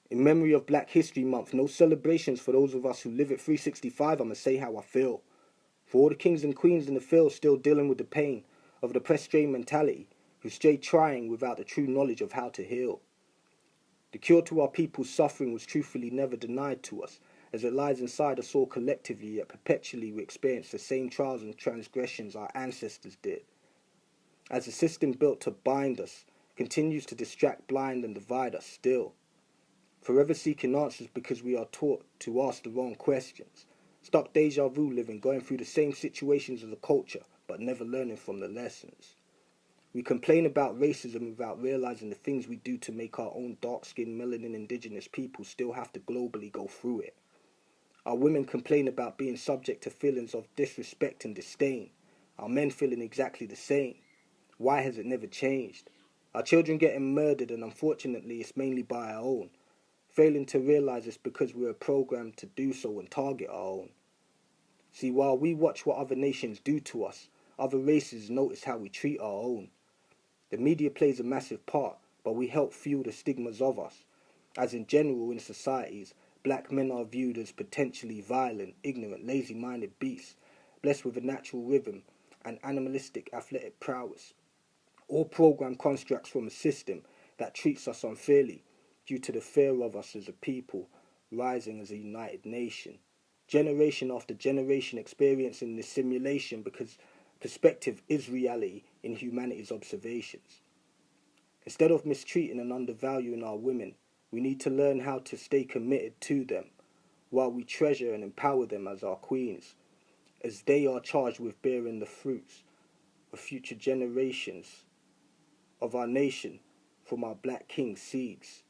In memory of Black History Month, no celebrations for those of us who live at 365. I'ma say how I feel. For all the kings and queens in the field still dealing with the pain of the press stray mentality, who stay trying without the true knowledge of how to heal. The cure to our people's suffering was truthfully never denied to us, as it lies inside us all collectively, yet perpetually we experience the same trials and transgressions our ancestors did. As the system built to bind us continues to distract, blind, and divide us still. Forever seeking answers because we are taught to ask the wrong questions. Stuck deja vu living, going through the same situations as a culture, but never learning from the lessons. We complain about racism without realizing the things we do to make our own dark-skinned, melanin indigenous people still have to globally go through it. Our women complain about being subject to feelings of disrespect and disdain. Our men feeling exactly the same. Why has it never changed? Our children getting murdered, and unfortunately it's mainly by our own. Failing to realize it's because we are programmed to do so and target our own. See, while we watch what other nations do to us, other races notice how we treat our own. The media plays a massive part, but we help fuel the stigmas of us. As in general in societies, black men are viewed as potentially violent, ignorant, lazy-minded beasts, blessed with a natural rhythm and animalistic athletic prowess. All programmed constructs from a system that treats us unfairly due to the fear of us as a people rising as a united nation. Generation after generation experiencing this simulation because perspective is reality in humanity's observations. Instead of mistreating and undervaluing our women, we need to learn how to stay committed to them while we treasure and empower them as our queens, as they are charged with bearing the fruits of future generations of our nation from our black king seeds.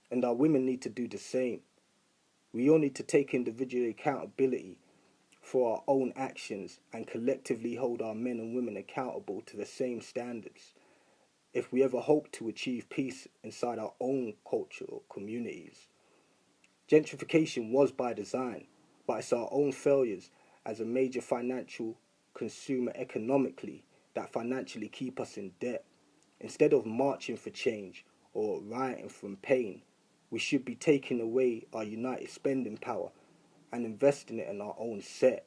And our women need to do the same. We all need to take individual accountability for our own actions and collectively hold our men and women accountable to the same standards if we ever hope to achieve peace inside our own cultural communities. Gentrification was by design, but it's our own failures as a major financial consumer economically that financially keep us in debt. Instead of marching for change or rioting from pain, we should be taking away our united spending power and investing it in our own set.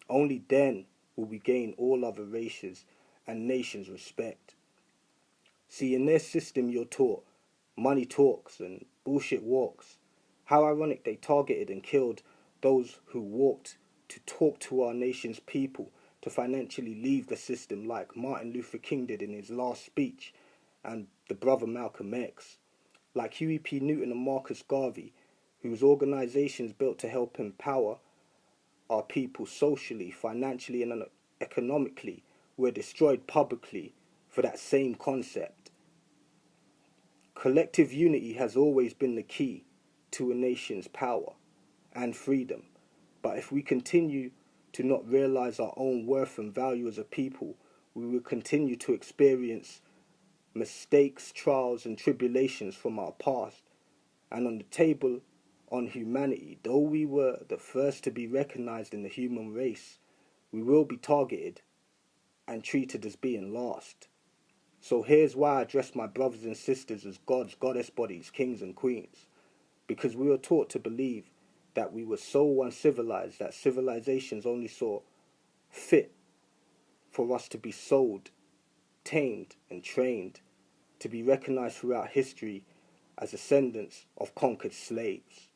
Only then will we gain all other races and nations' respect. See, in their system you're taught money talks and bullshit walks. How ironic they targeted and killed those who walked to talk to our nation's people to financially leave the system, like Martin Luther King did in his last speech, and the brother Malcolm X, like Huey P. Newton and Marcus Garvey, whose organizations built to help empower our people socially, financially, and economically were destroyed publicly for that same concept. Collective unity has always been the key to a nation's power and freedom, but if we continue to not realize our own worth and value as a people, we will continue to experience mistakes, trials, and tribulations from our past. And on the table on humanity, though we were the first to be recognized in the human race, we will be targeted and treated as being lost. So here's why I address my brothers and sisters as gods, goddess bodies, kings and queens. Because we were taught to believe that we were so uncivilized that civilizations only saw fit for us to be sold, tamed, and trained to be recognized throughout history as descendants of conquered slaves.